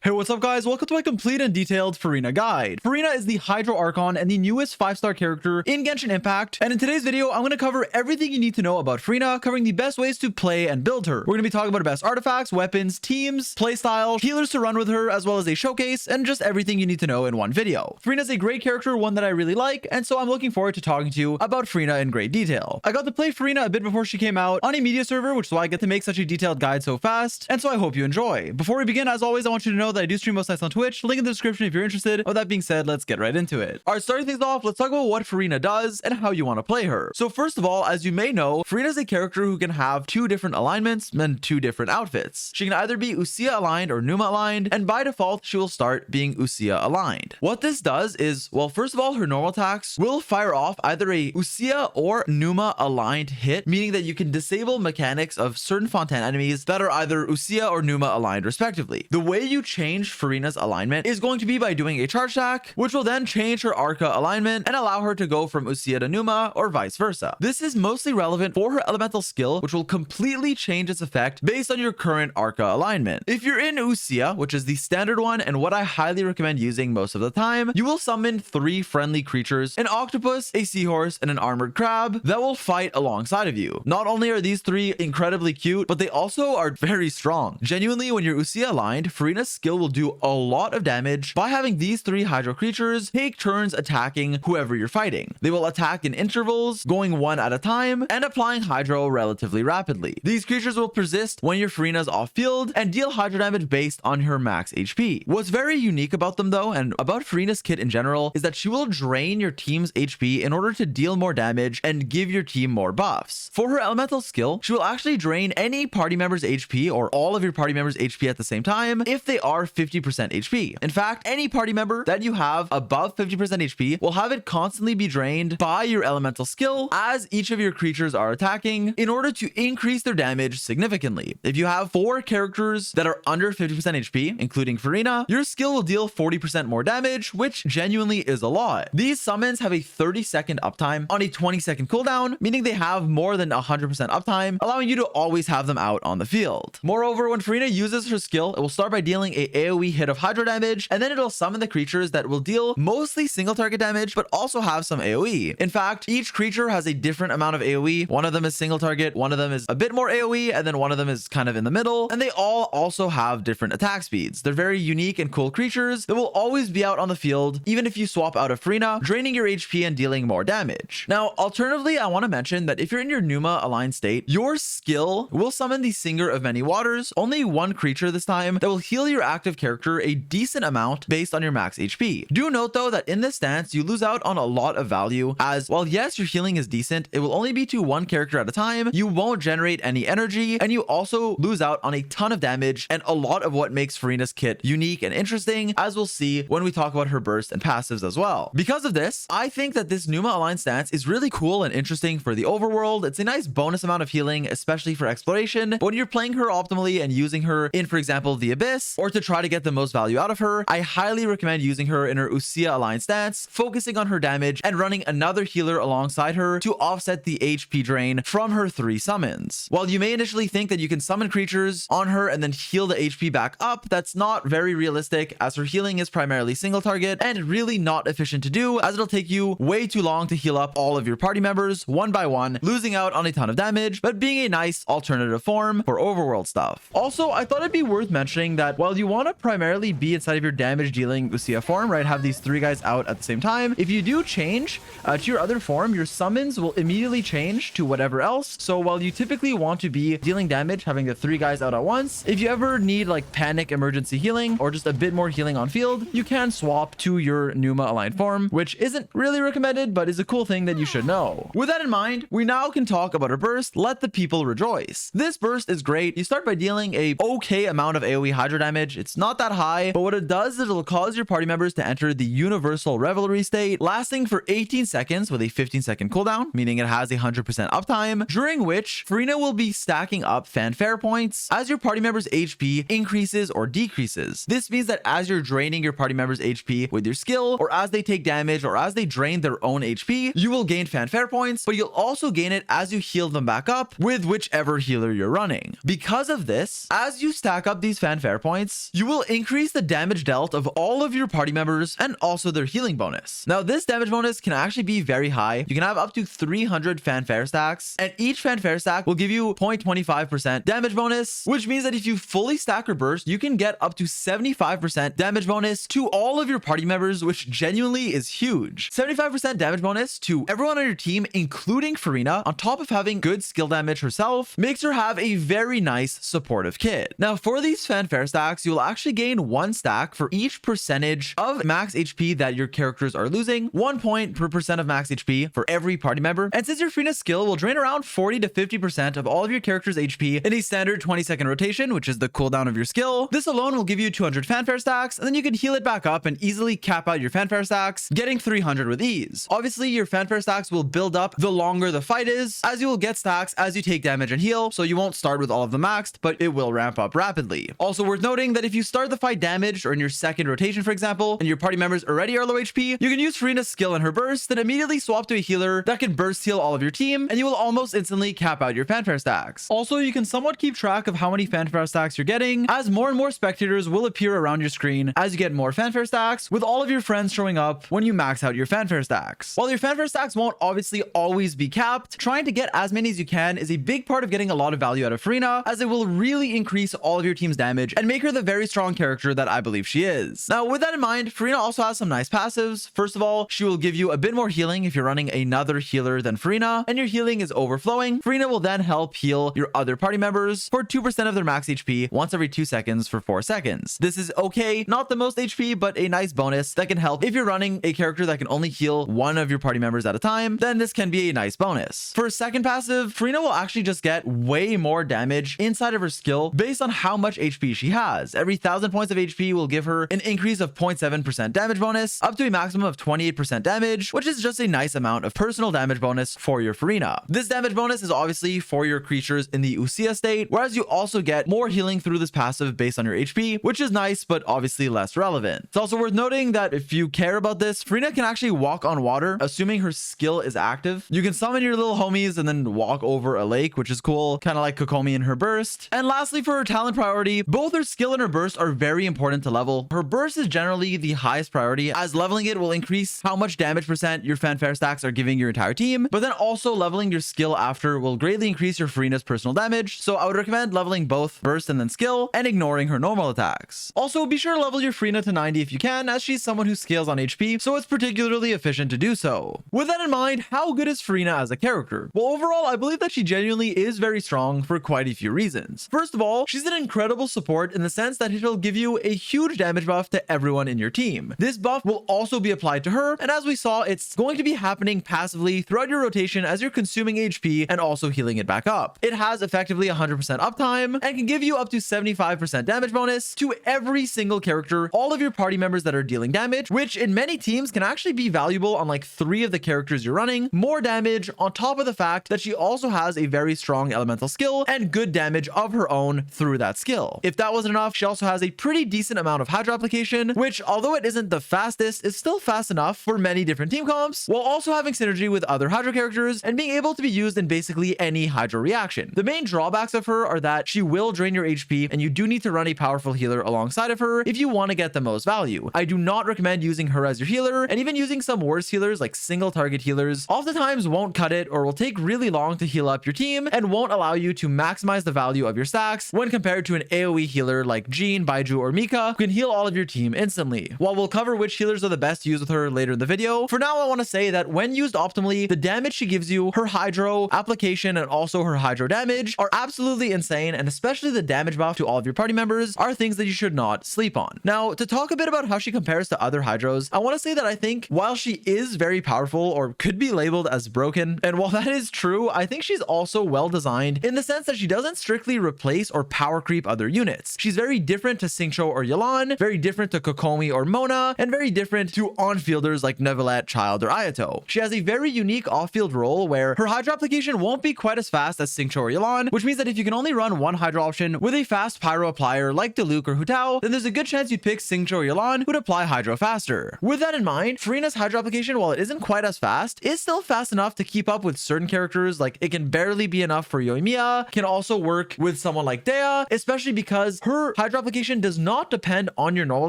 Hey, what's up guys? Welcome to my complete and detailed Furina guide. Furina is the Hydro Archon and the newest 5-star character in Genshin Impact. And in today's video, I'm going to cover everything you need to know about Furina, covering the best ways to play and build her. We're going to be talking about her best artifacts, weapons, teams, playstyle, healers to run with her, as well as a showcase, and just everything you need to know in one video. Furina is a great character, one that I really like, and so I'm looking forward to talking to you about Furina in great detail. I got to play Furina a bit before she came out on a media server, which is why I get to make such a detailed guide so fast, and so I hope you enjoy. Before we begin, as always, I want you to know that I do stream most nights on Twitch. Link in the description if you're interested. With that being said, let's get right into it. All right, starting things off, let's talk about what Furina does and how you want to play her. So first of all, as you may know, Furina is a character who can have two different alignments and two different outfits. She can either be Uxia aligned or Numa aligned, and by default, she will start being Uxia aligned. What this does is, well, first of all, her normal attacks will fire off either a Uxia or Numa aligned hit, meaning that you can disable mechanics of certain Fontaine enemies that are either Uxia or Numa aligned respectively. The way you change Furina's alignment is going to be by doing a charge attack, which will then change her Arca alignment and allow her to go from Uxia to Numa or vice versa. This is mostly relevant for her elemental skill, which will completely change its effect based on your current Arca alignment. If you're in Uxia, which is the standard one and what I highly recommend using most of the time, you will summon 3 friendly creatures: an octopus, a seahorse, and an armored crab that will fight alongside of you. Not only are these 3 incredibly cute, but they also are very strong. Genuinely, when you're Uxia aligned, Furina's skill will do a lot of damage by having these 3 Hydro creatures take turns attacking whoever you're fighting. They will attack in intervals, going one at a time, and applying Hydro relatively rapidly. These creatures will persist when your Furina's off field and deal Hydro damage based on her max HP. What's very unique about them though, and about Furina's kit in general, is that she will drain your team's HP in order to deal more damage and give your team more buffs. For her elemental skill, she will actually drain any party member's HP or all of your party members' HP at the same time if they are 50% HP. In fact, any party member that you have above 50% HP will have it constantly be drained by your elemental skill as each of your creatures are attacking in order to increase their damage significantly. If you have 4 characters that are under 50% HP, including Furina, your skill will deal 40% more damage, which genuinely is a lot. These summons have a 30-second uptime on a 20-second cooldown, meaning they have more than 100% uptime, allowing you to always have them out on the field. Moreover, when Furina uses her skill, it will start by dealing a AoE hit of Hydro damage, and then it'll summon the creatures that will deal mostly single target damage, but also have some AoE. In fact, each creature has a different amount of AoE. One of them is single target, one of them is a bit more AoE, and then one of them is kind of in the middle, and they all also have different attack speeds. They're very unique and cool creatures that will always be out on the field, even if you swap out of Furina, draining your HP and dealing more damage. Now, alternatively, I want to mention that if you're in your Numa aligned state, your skill will summon the Singer of Many Waters, only one creature this time, that will heal your active character a decent amount based on your max HP. Do note though that in this stance, you lose out on a lot of value, as while yes, your healing is decent, it will only be to one character at a time, you won't generate any energy, and you also lose out on a ton of damage and a lot of what makes Furina's kit unique and interesting, as we'll see when we talk about her burst and passives as well. Because of this, I think that this Numa aligned stance is really cool and interesting for the overworld. It's a nice bonus amount of healing, especially for exploration. But when you're playing her optimally and using her in, for example, the Abyss, or to try to get the most value out of her, I highly recommend using her in her Uxia aligned stance, focusing on her damage and running another healer alongside her to offset the HP drain from her 3 summons. While you may initially think that you can summon creatures on her and then heal the HP back up, that's not very realistic, as her healing is primarily single target and really not efficient to do, as it'll take you way too long to heal up all of your party members one by one, losing out on a ton of damage, but being a nice alternative form for overworld stuff. Also, I thought it'd be worth mentioning that while you want to primarily be inside of your damage dealing Uxia form, right, have these 3 guys out at the same time, if you do change to your other form, your summons will immediately change to whatever else. So while you typically want to be dealing damage, having the 3 guys out at once, if you ever need like panic emergency healing or just a bit more healing on field, you can swap to your Numa aligned form, which isn't really recommended, but is a cool thing that you should know. With that in mind, we now can talk about her burst, Let the People Rejoice. This burst is great. You start by dealing a okay amount of AoE Hydro damage. It's not that high, but what it does is it'll cause your party members to enter the Universal Revelry state, lasting for 18 seconds with a 15-second cooldown, meaning it has a 100% uptime, during which Furina will be stacking up fanfare points as your party members' HP increases or decreases. This means that as you're draining your party members' HP with your skill, or as they take damage, or as they drain their own HP, you will gain fanfare points, but you'll also gain it as you heal them back up with whichever healer you're running. Because of this, as you stack up these fanfare points, you will increase the damage dealt of all of your party members and also their healing bonus. Now, this damage bonus can actually be very high. You can have up to 300 fanfare stacks, and each fanfare stack will give you 0.25% damage bonus, which means that if you fully stack her burst, you can get up to 75% damage bonus to all of your party members, which genuinely is huge. 75% damage bonus to everyone on your team, including Furina, on top of having good skill damage herself, makes her have a very nice supportive kit. Now, for these fanfare stacks, you will actually gain 1 stack for each percentage of max HP that your characters are losing, 1 point per percent of max HP for every party member. And since your Furina skill will drain around 40 to 50% of all of your character's HP in a standard 20-second rotation, which is the cooldown of your skill, this alone will give you 200 fanfare stacks, and then you can heal it back up and easily cap out your fanfare stacks, getting 300 with ease. Obviously, your fanfare stacks will build up the longer the fight is, as you will get stacks as you take damage and heal, so you won't start with all of them maxed, but it will ramp up rapidly. Also worth noting that if you start the fight damaged or in your second rotation, for example, and your party members already are low HP, you can use Furina's skill and her burst, then immediately swap to a healer that can burst heal all of your team, and you will almost instantly cap out your fanfare stacks. Also, you can somewhat keep track of how many fanfare stacks you're getting, as more and more spectators will appear around your screen as you get more fanfare stacks, with all of your friends showing up when you max out your fanfare stacks. While your fanfare stacks won't obviously always be capped, trying to get as many as you can is a big part of getting a lot of value out of Furina, as it will really increase all of your team's damage and make her the very strong character that I believe she is. Now, with that in mind, Furina also has some nice passives. First of all, she will give you a bit more healing if you're running another healer than Furina and your healing is overflowing. Furina will then help heal your other party members for 2% of their max HP once every 2 seconds for 4 seconds. This is okay, not the most HP, but a nice bonus that can help if you're running a character that can only heal one of your party members at a time, then this can be a nice bonus. For a second passive, Furina will actually just get way more damage inside of her skill based on how much HP she has. Every 1,000 points of HP will give her an increase of 0.7% damage bonus, up to a maximum of 28% damage, which is just a nice amount of personal damage bonus for your Furina. This damage bonus is obviously for your creatures in the Usia state, whereas you also get more healing through this passive based on your HP, which is nice, but obviously less relevant. It's also worth noting that if you care about this, Furina can actually walk on water, assuming her skill is active. You can summon your little homies and then walk over a lake, which is cool, kind of like Kokomi in her burst. And lastly, for her talent priority, both her skill and her burst are very important to level. Her burst is generally the highest priority, as leveling it will increase how much damage percent your fanfare stacks are giving your entire team, but then also leveling your skill after will greatly increase your Furina's personal damage, so I would recommend leveling both burst and then skill, and ignoring her normal attacks. Also, be sure to level your Furina to 90 if you can, as she's someone who scales on HP, so it's particularly efficient to do so. With that in mind, how good is Furina as a character? Well, overall, I believe that she genuinely is very strong for quite a few reasons. First of all, she's an incredible support in the sense that she'll give you a huge damage buff to everyone in your team. This buff will also be applied to her, and as we saw, it's going to be happening passively throughout your rotation as you're consuming HP and also healing it back up. It has effectively 100% uptime and can give you up to 75% damage bonus to every single character, all of your party members that are dealing damage, which in many teams can actually be valuable on like 3 of the characters you're running. More damage on top of the fact that she also has a very strong elemental skill and good damage of her own through that skill. If that wasn't enough, she also has a pretty decent amount of Hydro application, which although it isn't the fastest, is still fast enough for many different team comps, while also having synergy with other Hydro characters and being able to be used in basically any Hydro reaction. The main drawbacks of her are that she will drain your HP, and you do need to run a powerful healer alongside of her if you want to get the most value. I do not recommend using her as your healer, and even using some worse healers like single target healers oftentimes won't cut it or will take really long to heal up your team and won't allow you to maximize the value of your stacks when compared to an AoE healer like Jean, Baiju, or Mika, who can heal all of your team instantly. While we'll cover which healers are the best to use with her later in the video, for now I want to say that when used optimally, the damage she gives you, her Hydro application, and also her Hydro damage are absolutely insane, and especially the damage buff to all of your party members are things that you should not sleep on. Now, to talk a bit about how she compares to other Hydros, I want to say that I think while she is very powerful, or could be labeled as broken, and while that is true, I think she's also well designed in the sense that she doesn't strictly replace or power creep other units. She's very different to Xingqiu or Yelan, very different to Kokomi or Mona, and very different to on-fielders like Neuvillette, Child, or Ayato. She has a very unique off-field role where her Hydro application won't be quite as fast as Xingqiu or Yelan, which means that if you can only run one Hydro option with a fast Pyro applier like Diluc or Hutao, then there's a good chance you'd pick Xingqiu or Yelan, who'd apply Hydro faster. With that in mind, Furina's Hydro application, while it isn't quite as fast, is still fast enough to keep up with certain characters. Like, it can barely be enough for Yoimiya, can also work with someone like Dea, especially because her Hydro application does not depend on your normal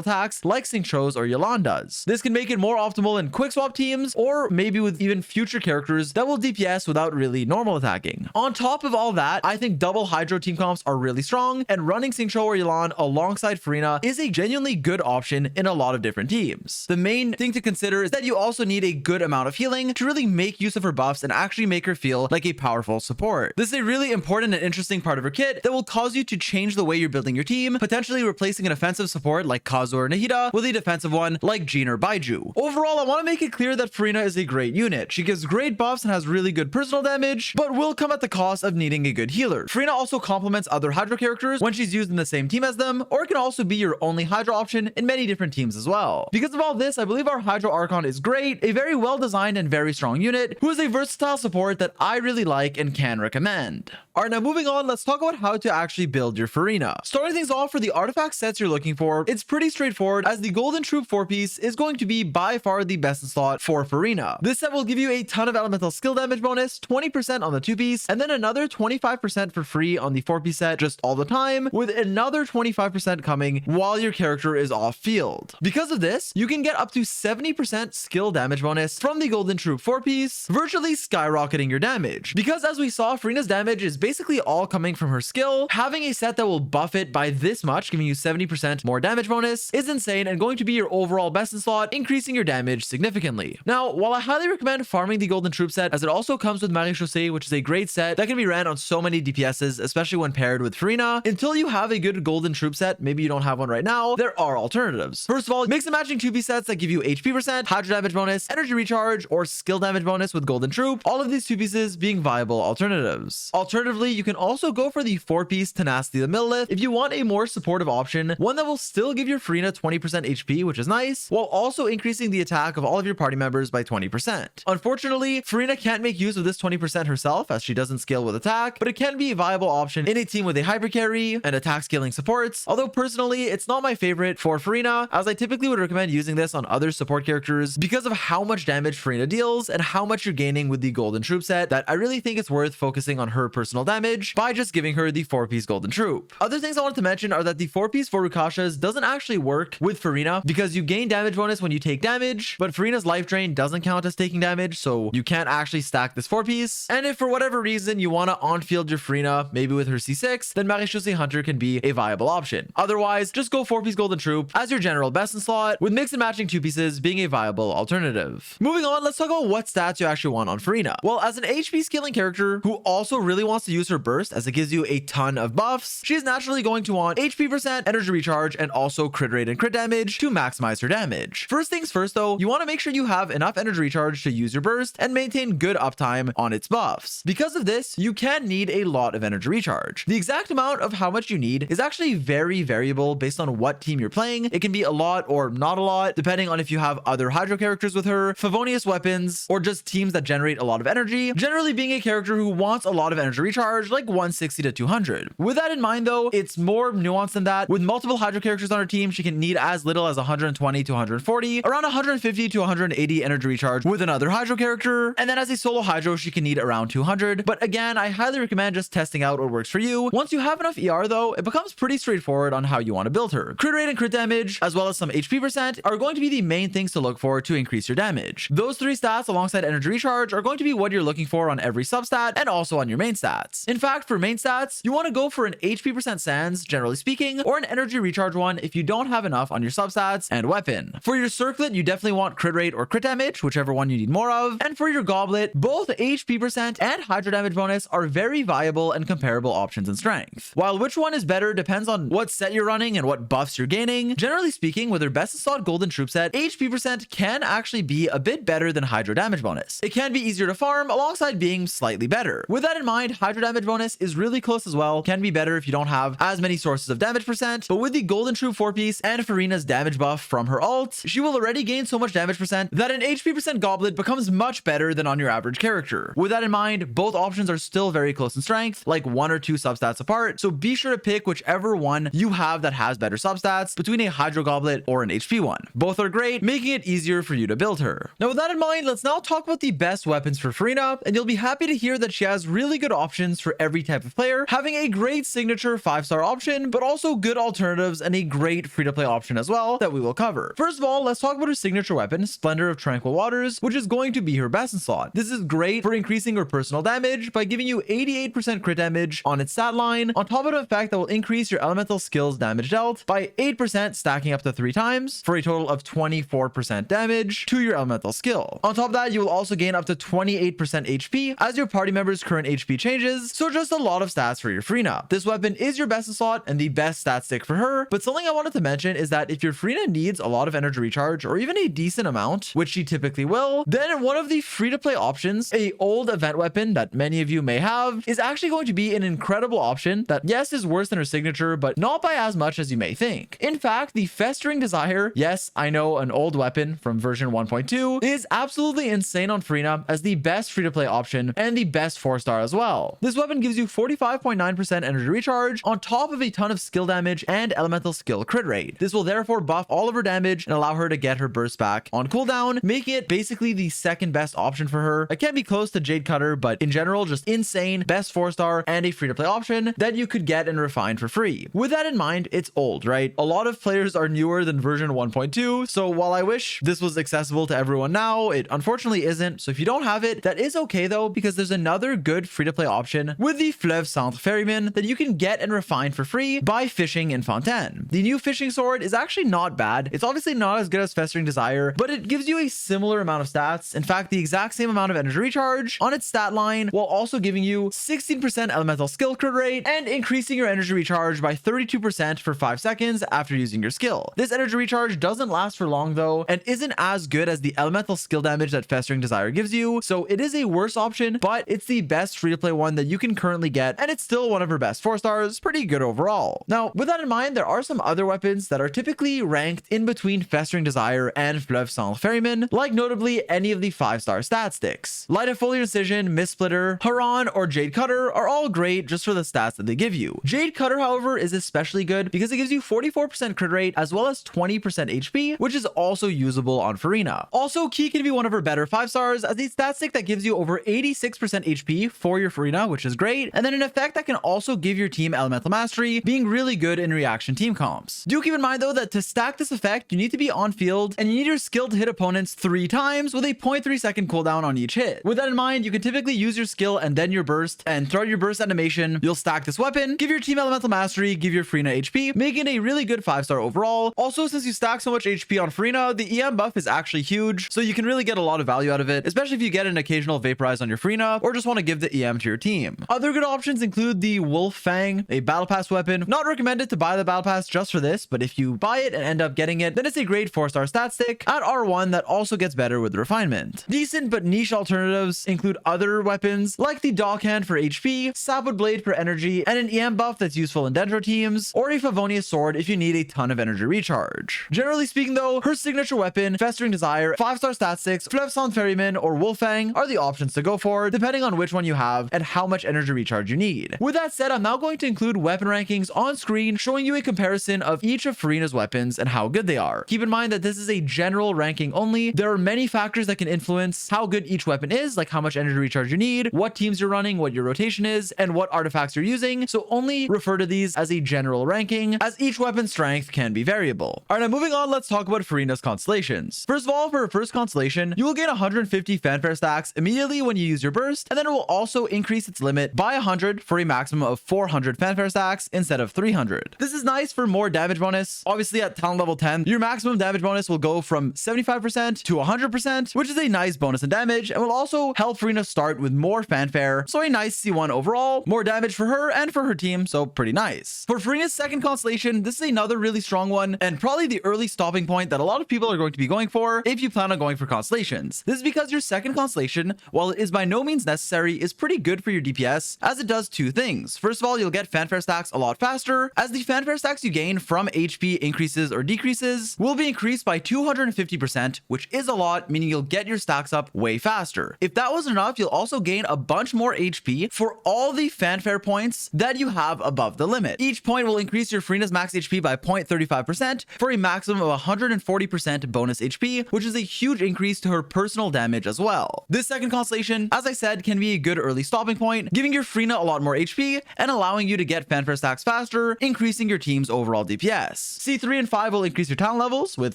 attacks like Xingqiu's or Yelan does. This can make it more optimal in quick swap teams, or maybe with even future characters that will DPS without really normal attacking. On top of all that, I think double Hydro team comps are really strong, and running Xingqiu or Yelan alongside Furina is a genuinely good option in a lot of different teams. The main thing to consider is that you also need a good amount of healing to really make use of her buffs and actually make her feel like a powerful support. This is a really important and interesting part of her kit that will cause you to change the way you're building your team, potentially replacing an offensive support like Kazu or Nahida with a defensive one like Jin or Baiju. Overall, I want to make it clear that Furina is a great unit. She gives great buffs and has really good personal damage, but will come at the cost of needing a good healer. Furina also complements other Hydro characters when she's used in the same team as them, or it can also be your only Hydro option in many different teams as well. Because of all this, I believe our Hydro Archon is great, a very well designed and very strong unit who is a versatile support that I really like and can recommend. Alright, now moving on, let's talk about how to actually build your Furina. Starting things off, for the artifact sets you're looking for, it's pretty straightforward, as the Golden Troop 4-piece is going to be by far the best in slot for Furina. This set will give you a ton of elemental skill damage bonus, 20% on the 2-piece, and then another 25% for free on the 4-piece set just all the time, with another 25% coming while your character is off field. Because of this, you can get up to 70% skill damage bonus from the Golden Troop 4-piece, virtually skyrocketing your damage. Because as we saw, Furina's damage is basically all coming from her skill, having a set that will buff it by this much, giving you 70% more damage bonus, is insane and going to be your overall best in slot, increasing your damage significantly. Now, while I highly recommend farming the Golden Troop set, as it also comes with Marie-Chaussée, which is a great set that can be ran on so many DPSs, especially when paired with Furina, until you have a good Golden Troop set, maybe you don't have one right now, there are alternatives. First of all, mix and matching 2-piece sets that give you HP percent, Hydro damage bonus, energy recharge, or skill damage bonus with Golden Troop, all of these 2-pieces being viable alternatives. Alternatively, you can also go for the 4-piece Tenacity the Millilith if you want a more supportive option, one that will still give your Furina 20% HP, which is nice, while also increasing the attack of all of your party members by 20%. Unfortunately, Furina can't make use of this 20% herself, as she doesn't scale with attack, but it can be a viable option in a team with a hyper carry and attack scaling supports, although personally, it's not my favorite for Furina, as I typically would recommend using this on other support characters because of how much damage Furina deals and how much you're gaining with the Golden Troop set, that I really think it's worth focusing on her personal damage by just giving her the 4-piece Golden Troop. Other things I wanted to mention are that the 4-piece Vorukashas doesn't actually work with Furina because you gain damage bonus when you take damage, but Furina's life drain doesn't count as taking damage, so you can't actually stack this 4-piece. And if for whatever reason you want to on-field your Furina, maybe with her C6, then Marie-Chaussée Hunter can be a viable option. Otherwise, just go 4-piece Golden Troop as your general best in slot, with mix and matching 2-pieces being a viable alternative. Moving on, let's talk about what stats you actually want on Furina. Well, as an HP scaling character who also really wants to use her burst as it gives you a ton of buffs, she's naturally going to want HP percent, energy recharge, and also crit rate and crit damage to maximize her damage. First things first though, you want to make sure you have enough energy recharge to use your burst and maintain good uptime on its buffs. Because of this, you can need a lot of energy recharge. The exact amount of how much you need is actually very variable based on what team you're playing. It can be a lot or not a lot, depending on if you have other Hydro characters with her, Favonius weapons, or just teams that generate a lot of energy, generally being a character who wants a lot of energy recharge, like 160 to 200. With that in mind though, it's more nuanced than that. With multiple Hydro characters on her team, she can need as little as 120 to 140, around 150 to 180 energy recharge with another Hydro character, and then as a solo Hydro, she can need around 200. But again, I highly recommend just testing out what works for you. Once you have enough ER though, it becomes pretty straightforward on how you want to build her. Crit rate and crit damage, as well as some HP percent, are going to be the main things to look for to increase your damage. Those 3 stats alongside energy recharge are going to be what you're looking for on every substat and also on your main stats. In fact, for main stats, you want to go for an HP percent Sands, generally speaking, or an energy recharge one if you don't have enough on your substats and weapon. For your circlet, you definitely want crit rate or crit damage, whichever one you need more of. And for your goblet, both HP percent and Hydro damage bonus are very viable and comparable options in strength. While which one is better depends on what set you're running and what buffs you're gaining, generally speaking, with their best in slot Golden Troop set, HP percent can actually be a bit better than Hydro damage bonus. It can be easier to farm alongside being slightly better. With that in mind, Hydro damage bonus is really close as well, can be better if you don't have as many sources of damage percent, but with the Golden Troop 4-piece and Furina's damage buff from her ult, she will already gain so much damage percent that an HP percent goblet becomes much better than on your average character. With that in mind, both options are still very close in strength, like 1 or 2 substats apart, so be sure to pick whichever one you have that has better substats between a Hydro goblet or an HP one. Both are great, making it easier for you to build her. Now with that in mind, let's now talk about the best weapons for Furina, and you'll be happy to hear that she has really good options for every type of player, having a great signature 5-star option, but also also good alternatives and a great free-to-play option as well that we will cover. First of all, let's talk about her signature weapon, Splendor of Tranquil Waters, which is going to be her best in slot. This is great for increasing her personal damage by giving you 88% crit damage on its stat line, on top of the fact that will increase your elemental skills damage dealt by 8%, stacking up to 3 times for a total of 24% damage to your elemental skill. On top of that, you will also gain up to 28% HP as your party member's current HP changes, so just a lot of stats for your Furina. This weapon is your best in slot and the best stat stick for her, but something I wanted to mention is that if your Furina needs a lot of energy recharge or even a decent amount, which she typically will, then one of the free-to-play options, a old event weapon that many of you may have, is actually going to be an incredible option that, yes, is worse than her signature, but not by as much as you may think. In fact, the Festering Desire, yes, I know, an old weapon from version 1.2, is absolutely insane on Furina as the best free-to-play option and the best 4-star as well. This weapon gives you 45.9% energy recharge on top of a ton of skill damage and elemental skill crit rate. This will therefore buff all of her damage and allow her to get her burst back on cooldown, making it basically the second best option for her. It can't be close to Jade Cutter, but in general, just insane, best 4-star and a free-to-play option that you could get and refine for free. With that in mind, it's old, right? A lot of players are newer than version 1.2, so while I wish this was accessible to everyone now, it unfortunately isn't. So if you don't have it, that is okay though, because there's another good free-to-play option with the Fleuve Centre Ferryman that you can get and refine for free by fishing in Fontaine. The new fishing sword is actually not bad. It's obviously not as good as Festering Desire, but it gives you a similar amount of stats. In fact, the exact same amount of energy recharge on its stat line, while also giving you 16% elemental skill crit rate and increasing your energy recharge by 32% for 5 seconds after using your skill. This energy recharge doesn't last for long though, and isn't as good as the elemental skill damage that Festering Desire gives you, so it is a worse option, but it's the best free-to-play one that you can currently get, and it's still one of her best 4-stars. Pretty good overall. Now, with that in mind, there are some other weapons that are typically ranked in between Festering Desire and Fleuve Centre Ferryman, like notably any of the 5-star stat sticks. Light of Foliar Incision, Mist Splitter, Haran, or Jade Cutter are all great just for the stats that they give you. Jade Cutter, however, is especially good because it gives you 44% crit rate as well as 20% HP, which is also usable on Furina. Also, Key can be one of her better 5-stars as a stat stick that gives you over 86% HP for your Furina, which is great, and then an effect that can also give your team Elemental Mastery, being really good in reaction team comps. Do keep in mind though that to stack this effect, you need to be on field and you need your skill to hit opponents 3 times with a 0.3 second cooldown on each hit. With that in mind, you can typically use your skill and then your burst, and throughout your burst animation, you'll stack this weapon, give your team Elemental Mastery, give your Furina HP, making it a really good 5-star overall. Also, since you stack so much HP on Furina, the EM buff is actually huge, so you can really get a lot of value out of it, especially if you get an occasional Vaporize on your Furina or just want to give the EM to your team. Other good options include the Wolf Fang, a Battle Pass weapon. Not recommended to buy the Battle Pass just for this, but if you buy it and end up getting it, then it's a great 4-star stat stick at R1 that also gets better with refinement. Decent but niche alternatives include other weapons like the Dockhand for HP, Sapwood Blade for energy, and an EM buff that's useful in Dendro teams, or a Favonius Sword if you need a ton of energy recharge. Generally speaking though, her signature weapon, Festering Desire, 5-star stat sticks, Fleuve Centre Ferryman, or Wolfang are the options to go for, depending on which one you have and how much energy recharge you need. With that said, I'm now going to include weapon rankings on screen, showing you a comparison of each of Furina's weapons and how good they are. Keep in mind that this is a general ranking only. There are many factors that can influence how good each weapon is, like how much energy recharge you need, what teams you're running, what your rotation is, and what artifacts you're using, so only refer to these as a general ranking, as each weapon's strength can be variable. Alright, now moving on, let's talk about Furina's Constellations. First of all, for her first constellation, you will gain 150 fanfare stacks immediately when you use your burst, and then it will also increase its limit by 100 for a maximum of 400 fanfare stacks instead of 300. This is nice for more damage bonus. Obviously, at talent level 10, your maximum damage bonus will go from 75% to 100%, which is a nice bonus in damage, and will also help Furina start with more fanfare, so a nice C1 overall, more damage for her and for her team, so pretty nice. For Furina's second constellation, this is another really strong one, and probably the early stopping point that a lot of people are going to be going for if you plan on going for constellations. This is because your second constellation, while it is by no means necessary, is pretty good for your DPS, as it does 2 things. First of all, you'll get fanfare stacks a lot faster, as the fanfare stacks you gain from HP increases or decreases will be increased by 250%, which is a lot, meaning you'll get your stacks up way faster. If that wasn't enough, you'll also gain a bunch more HP for all the fanfare points that you have above the limit. Each point will increase your Furina's max HP by 0.35% for a maximum of 140% bonus HP, which is a huge increase to her personal damage as well. This second constellation, as I said, can be a good early stopping point, giving your Furina a lot more HP and allowing you to get fanfare stacks faster character, increasing your team's overall DPS. C3 and 5 will increase your talent levels, with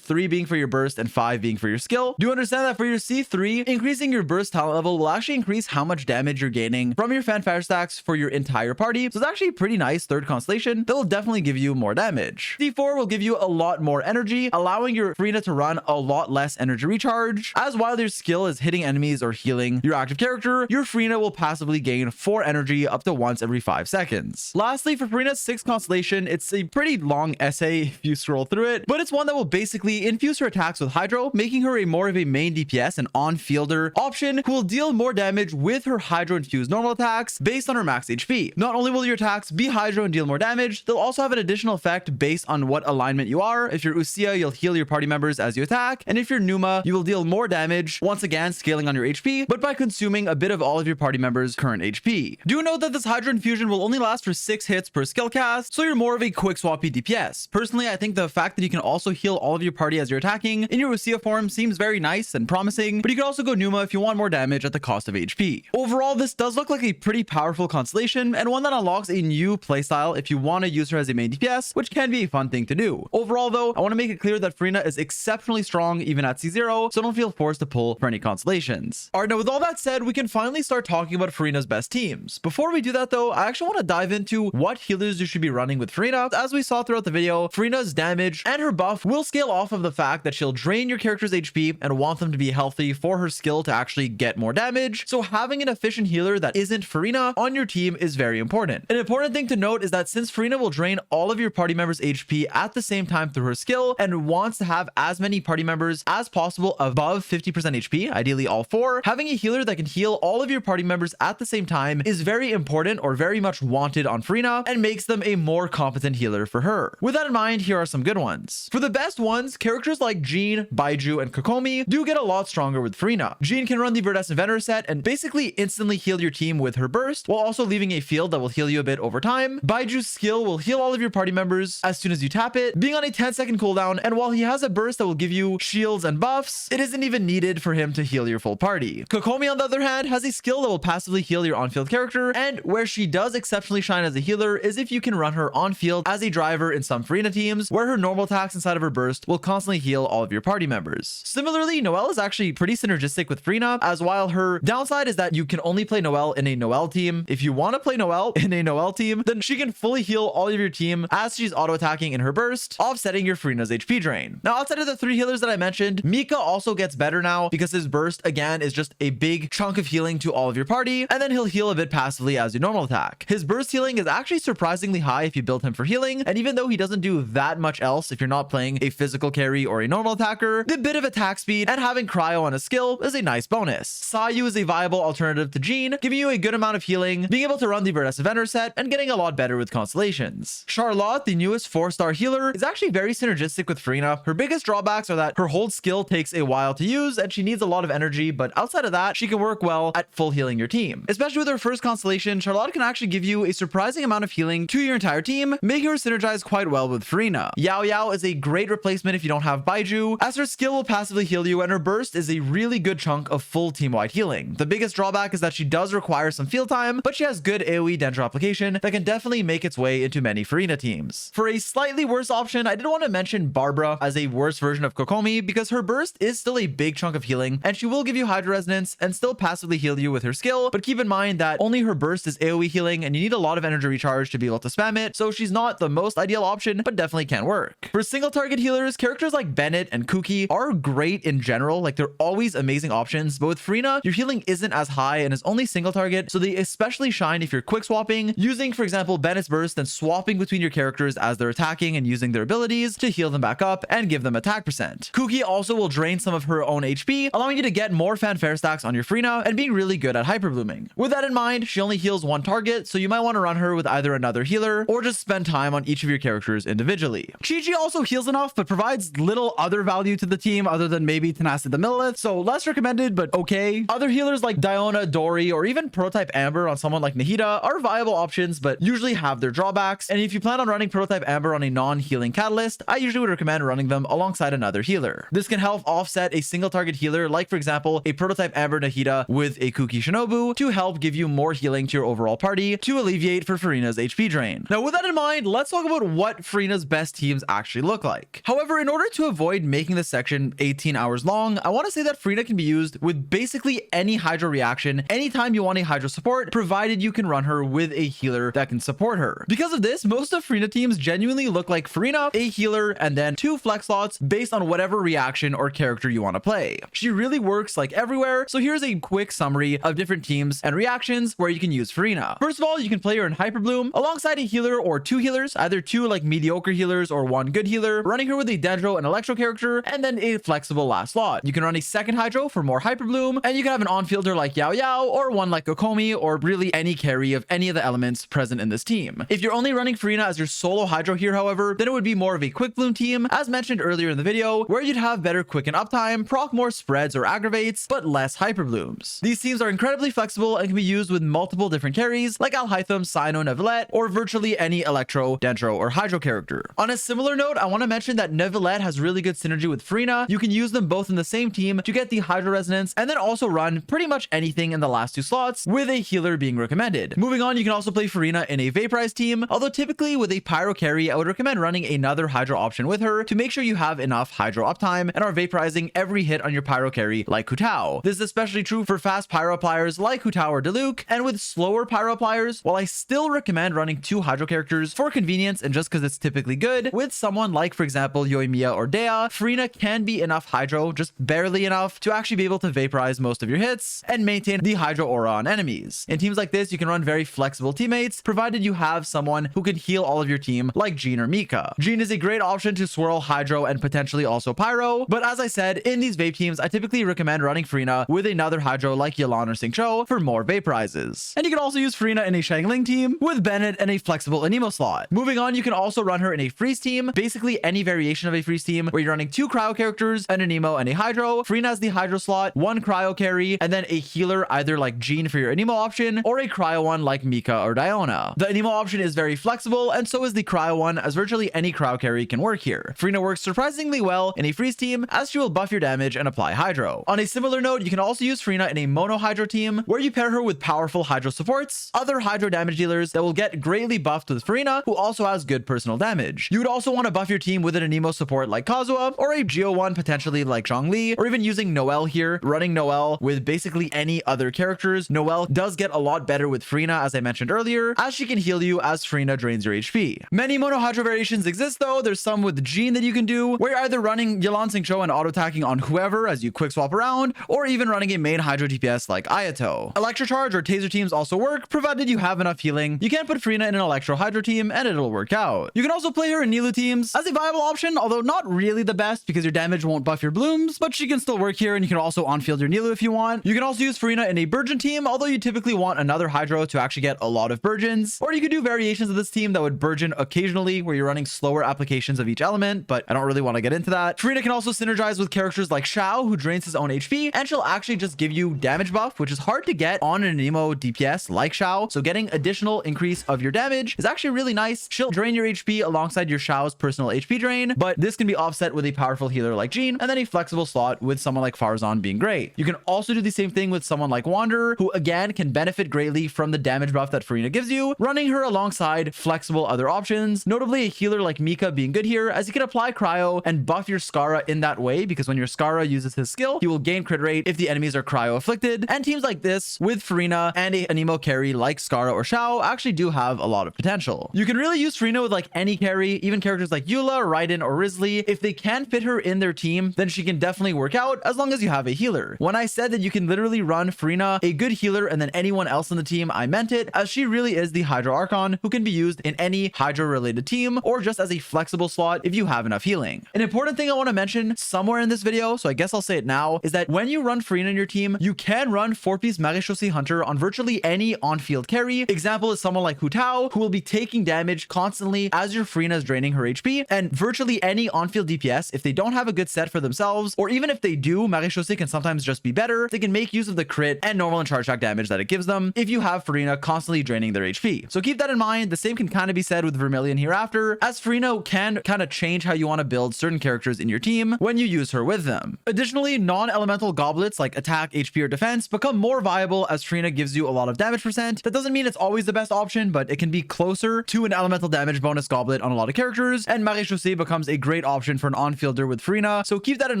3 being for your burst and 5 being for your skill. Do understand that for your C3, increasing your burst talent level will actually increase how much damage you're gaining from your fanfare stacks for your entire party. So it's actually a pretty nice third constellation that will definitely give you more damage. C4 will give you a lot more energy, allowing your Furina to run a lot less energy recharge, as while your skill is hitting enemies or healing your active character, your Furina will passively gain 4 energy up to once every 5 seconds. Lastly, for Furina's 6th constellation, it's a pretty long essay if you scroll through it, but it's one that will basically infuse her attacks with Hydro, making her a more of a main DPS and on-fielder option who will deal more damage with her Hydro infused normal attacks based on her max HP. Not only will your attacks be Hydro and deal more damage, they'll also have an additional effect based on what alignment you are. If you're Usia, you'll heal your party members as you attack, and if you're Numa, you will deal more damage, once again scaling on your HP, but by consuming a bit of all of your party members' current HP. Do note that this Hydro infusion will only last for 6 hits per skill cast, so you're more of a quick swappy DPS. Personally, I think the fact that you can also heal all of your party as you're attacking in your Usia form seems very nice and promising, but you can also go Numa if you want more damage at the cost of HP. Overall, this does look like a pretty powerful constellation and one that unlocks a new playstyle if you want to use her as a main DPS, which can be a fun thing to do. Overall though, I want to make it clear that Furina is exceptionally strong even at C0, so don't feel forced to pull for any constellations. Alright, now with all that said, we can finally start talking about Furina's best teams. Before we do that though, I actually want to dive into what healers you should be running with Furina. As we saw throughout the video, Furina's damage and her buff will scale off of the fact that she'll drain your character's HP and want them to be healthy for her skill to actually get more damage. So having an efficient healer that isn't Furina on your team is very important. An important thing to note is that since Furina will drain all of your party members' HP at the same time through her skill and wants to have as many party members as possible above 50% HP, ideally all 4, having a healer that can heal all of your party members at the same time is very important or very much wanted on Furina and makes them a more competent healer for her. With that in mind, here are some good ones. For the best ones, characters like Jean, Baiju, and Kokomi do get a lot stronger with Furina. Jean can run the Verdescent Venerer set and basically instantly heal your team with her burst, while also leaving a field that will heal you a bit over time. Baiju's skill will heal all of your party members as soon as you tap it, being on a 10-second cooldown, and while he has a burst that will give you shields and buffs, it isn't even needed for him to heal your full party. Kokomi, on the other hand, has a skill that will passively heal your on-field character, and where she does exceptionally shine as a healer is if you can run her on-field as a driver in some Furina teams, where her normal attacks inside of her burst will constantly heal all of your party members. Similarly, Noelle is actually pretty synergistic with Furina, as while her downside is that you can only play Noelle in a Noelle team. If you want to play Noelle in a Noelle team, then she can fully heal all of your team as she's auto-attacking in her burst, offsetting your Furina's HP drain. Now, outside of the 3 healers that I mentioned, Mika also gets better now because his burst, again, is just a big chunk of healing to all of your party, and then he'll heal a bit passively as your normal attack. His burst healing is actually surprisingly high if you build him for healing, and even though he doesn't do that much else if you're not playing a physical carry or a normal attacker, the bit of attack speed and having cryo on a skill is a nice bonus. Sayu is a viable alternative to Jean, giving you a good amount of healing, being able to run the Verdescent Venerer set, and getting a lot better with constellations. Charlotte, the newest 4-star healer, is actually very synergistic with Furina. Her biggest drawbacks are that her hold skill takes a while to use and she needs a lot of energy, but outside of that, she can work well at full healing your team. Especially with her first constellation, Charlotte can actually give you a surprising amount of healing to your entire team, making her synergize quite well with Furina. Yao Yao is a great replacement if you don't have Baiju, as her skill will passively heal you and her burst is a really good chunk of full team-wide healing. The biggest drawback is that she does require some field time, but she has good AoE Dendro application that can definitely make its way into many Furina teams. For a slightly worse option, I did want to mention Barbara as a worse version of Kokomi because her burst is still a big chunk of healing and she will give you Hydro Resonance and still passively heal you with her skill, but keep in mind that only her burst is AoE healing and you need a lot of energy recharge to be able to spam it, so she's not the most ideal option, but definitely can work. For single target healers, characters like Bennett and Kuki are great in general, like they're always amazing options, but with Furina, your healing isn't as high and is only single target, so they especially shine if you're quick swapping, using for example Bennett's burst and swapping between your characters as they're attacking and using their abilities to heal them back up and give them attack percent. Kuki also will drain some of her own HP, allowing you to get more fanfare stacks on your Furina and being really good at hyper blooming. With that in mind, she only heals one target, so you might want to run her with either another healer or just spend time on each of your characters individually. Chi-Chi also heals enough but provides little other value to the team other than maybe Tenacity the Millith, so less recommended but okay. Other healers like Diona, Dory, or even Prototype Amber on someone like Nahida are viable options but usually have their drawbacks, and if you plan on running Prototype Amber on a non-healing catalyst, I usually would recommend running them alongside another healer. This can help offset a single target healer like for example a Prototype Amber Nahida with a Kuki Shinobu to help give you more healing to your overall party to alleviate for Furina's HP drain. Now with that in mind, let's talk about what Furina's best teams actually look like. However, in order to avoid making this section 18 hours long, I want to say that Furina can be used with basically any Hydro reaction anytime you want a Hydro support, provided you can run her with a healer that can support her. Because of this, most of Furina teams genuinely look like Furina, a healer, and then 2 flex slots based on whatever reaction or character you want to play. She really works like everywhere, so here's a quick summary of different teams and reactions where you can use Furina. First of all, you can play her in Hyper Bloom alongside a healer or 2 healers, either 2 like mediocre healers or 1 good healer, running her with a Dendro and Electro character, and then a flexible last slot. You can run a second Hydro for more Hyper Bloom, and you can have an on-fielder like Yao Yao, or one like Kokomi, or really any carry of any of the elements present in this team. If you're only running Furina as your solo Hydro here, however, then it would be more of a quick bloom team, as mentioned earlier in the video, where you'd have better quick and uptime, proc more spreads or aggravates, but less Hyper Blooms. These teams are incredibly flexible and can be used with multiple different carries like Alhaitham, Cyno, Neuvillette, or virtually any Electro, Dendro, or Hydro character. On a similar note, I want to mention that Neuvillette has really good synergy with Furina. You can use them both in the same team to get the Hydro resonance, and then also run pretty much anything in the last 2 slots, with a healer being recommended. Moving on, you can also play Furina in a Vaporize team, although typically with a Pyro carry, I would recommend running another Hydro option with her to make sure you have enough Hydro uptime and are vaporizing every hit on your Pyro carry like Hu Tao. This is especially true for fast Pyro appliers like Hu Tao or Diluc, and with slower Pyro appliers, while I still recommend running 2 Hydro characters for convenience and just because it's typically good, with someone like, for example, Yoimiya or Dea, Furina can be enough Hydro, just barely enough, to actually be able to vaporize most of your hits and maintain the Hydro aura on enemies. In teams like this, you can run very flexible teammates, provided you have someone who can heal all of your team like Jean or Mika. Jean is a great option to swirl Hydro and potentially also Pyro, but as I said, in these vape teams, I typically recommend running Furina with another Hydro like Yelan or Xingqiu for more vaporizes. And you can also use Furina in a Xiangling team with Bennett and a flexible Anemo slot. Moving on, you can also run her in a freeze team, basically any variation of a freeze team where you're running 2 cryo characters, an Anemo and a Hydro. Furina has the Hydro slot, 1 cryo carry, and then a healer either like Jean for your Anemo option or a cryo one like Mika or Diona. The Anemo option is very flexible, and so is the cryo one, as virtually any cryo carry can work here. Furina works surprisingly well in a freeze team, as she will buff your damage and apply Hydro. On a similar note, you can also use Furina in a mono Hydro team, where you pair her with powerful Hydro supports, other Hydro damage dealers that will get greatly buffed with Furina, who also has good personal damage. You would also want to buff your team with an Anemo support like Kazuha, or a Geo one potentially like Zhongli, or even using Noelle here, running Noelle with basically any other characters. Noelle does get a lot better with Furina, as I mentioned earlier, as she can heal you as Furina drains your HP. Many mono Hydro variations exist though. There's some with Jean that you can do, where you're either running Yelan Xingqiu and auto-attacking on whoever as you quick swap around, or even running a main Hydro DPS like Ayato. Electro Charge or Taser teams also work, provided you have enough healing. You can put Furina in an Electro Hydro team and it'll work out. You can also play her in Nilou teams as a viable option, although not really the best because your damage won't buff your blooms, but she can still work here, and you can also on-field your Nilou if you want. You can also use Furina in a Burgeon team, although you typically want another Hydro to actually get a lot of Burgeons, or you could do variations of this team that would Burgeon occasionally, where you're running slower applications of each element, but I don't really want to get into that. Furina can also synergize with characters like Xiao, who drains his own HP, and she'll actually just give you damage buff, which is hard to get on an Anemo DPS like Xiao, so getting additional increase of your damage is actually really nice. She'll drain your HP alongside your Xiao's personal HP drain, but this can be offset with a powerful healer like Jean, and then a flexible slot with someone like Farzan being great. You can also do the same thing with someone like Wanderer, who again can benefit greatly from the damage buff that Furina gives you, running her alongside flexible other options, notably a healer like Mika being good here, as you can apply cryo and buff your Skara in that way, because when your Skara uses his skill, he will gain crit rate if the enemies are cryo afflicted. And teams like this with Furina and a Anemo carry like Skara or Xiao actually do have a lot of potential. You can really use Furina with like any carry, even characters like Eula, Raiden, or Risley. If they can fit her in their team, then she can definitely work out as long as you have a healer. When I said that you can literally run Furina, a good healer, and then anyone else on the team, I meant it, as she really is the Hydro Archon who can be used in any Hydro related team, or just as a flexible slot if you have enough healing. An important thing I want to mention somewhere in this video, so I guess I'll say it now, is that when you run Furina in your team, you can run 4-piece Maréchaussée Hunter on virtually any on-field carry. Example is someone like Hu Tao, who will be taking damage constantly as your Furina is draining her HP, and virtually any on-field DPS, if they don't have a good set for themselves, or even if they do, Maréchaussée can sometimes just be better. They can make use of the crit and normal and charge attack damage that it gives them if you have Furina constantly draining their HP. So keep that in mind. The same can kind of be said with Vermilion hereafter, as Furina can kind of change how you want to build certain characters in your team when you use her with them. Additionally, non-elemental goblets like attack, HP, or defense become more viable as Furina gives you a lot of damage percent. That doesn't mean it's always the best option, but it can be close closer to an elemental damage bonus goblet on a lot of characters, and Marie-Chaussée becomes a great option for an on-fielder with Furina. So keep that in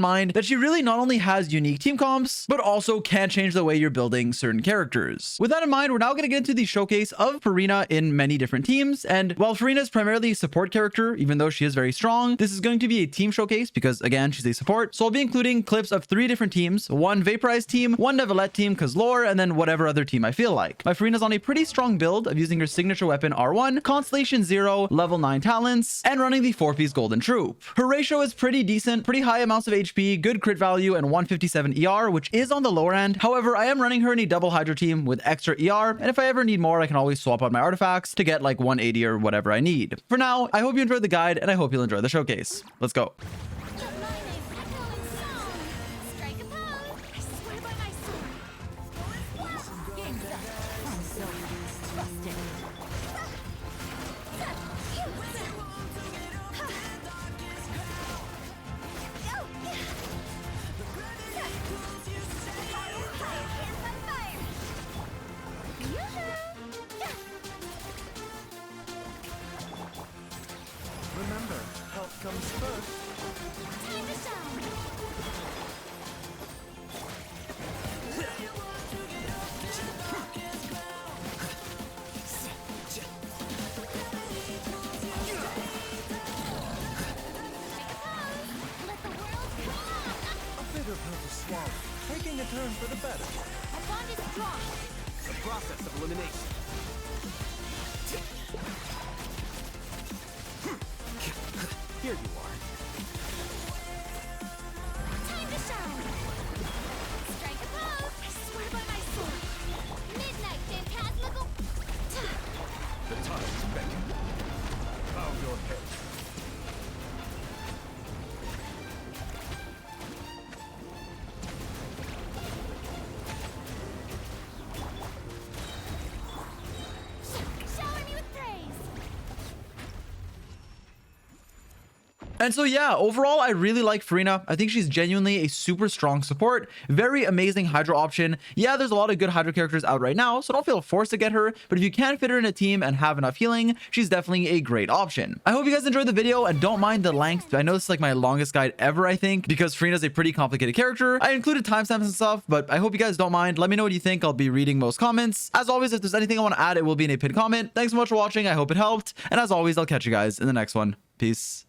mind, that she really not only has unique team comps, but also can change the way you're building certain characters. With that in mind, we're now going to get into the showcase of Furina in many different teams. And while Furina is primarily a support character, even though she is very strong, this is going to be a team showcase because, again, she's a support. So I'll be including clips of 3 different teams, one Vaporized team, one Neuvillette team because lore, and then whatever other team I feel like. My Furina's on a pretty strong build of using her signature weapon R1, Constellation 0, level 9 talents, and running the 4-piece golden troop. Her ratio is pretty decent, pretty high amounts of HP, good crit value, and 157 ER, which is on the lower end. However, I am running her in a double Hydro team with extra ER, and if I ever need more, I can always swap out my artifacts to get like 180 or whatever I need. For now, I hope you enjoyed the guide, and I hope you'll enjoy the showcase. Let's go. Remember, health comes first. Time to shine. Let the world come on. A bitter pill to swallow. Taking a turn for the better. Our bond is strong. The process of elimination. Here you are. Time to shine. Strike a pose. I swear by my sword. Midnight phantasmical. The time is beckoning. Bow your head. Shower me with praise. And so yeah, overall, I really like Furina. I think she's genuinely a super strong support. Very amazing Hydro option. Yeah, there's a lot of good Hydro characters out right now, so don't feel forced to get her. But if you can fit her in a team and have enough healing, she's definitely a great option. I hope you guys enjoyed the video and don't mind the length. I know this is like my longest guide ever, I think, because Furina's a pretty complicated character. I included timestamps and stuff, but I hope you guys don't mind. Let me know what you think. I'll be reading most comments. As always, if there's anything I want to add, it will be in a pinned comment. Thanks so much for watching. I hope it helped. And as always, I'll catch you guys in the next one. Peace.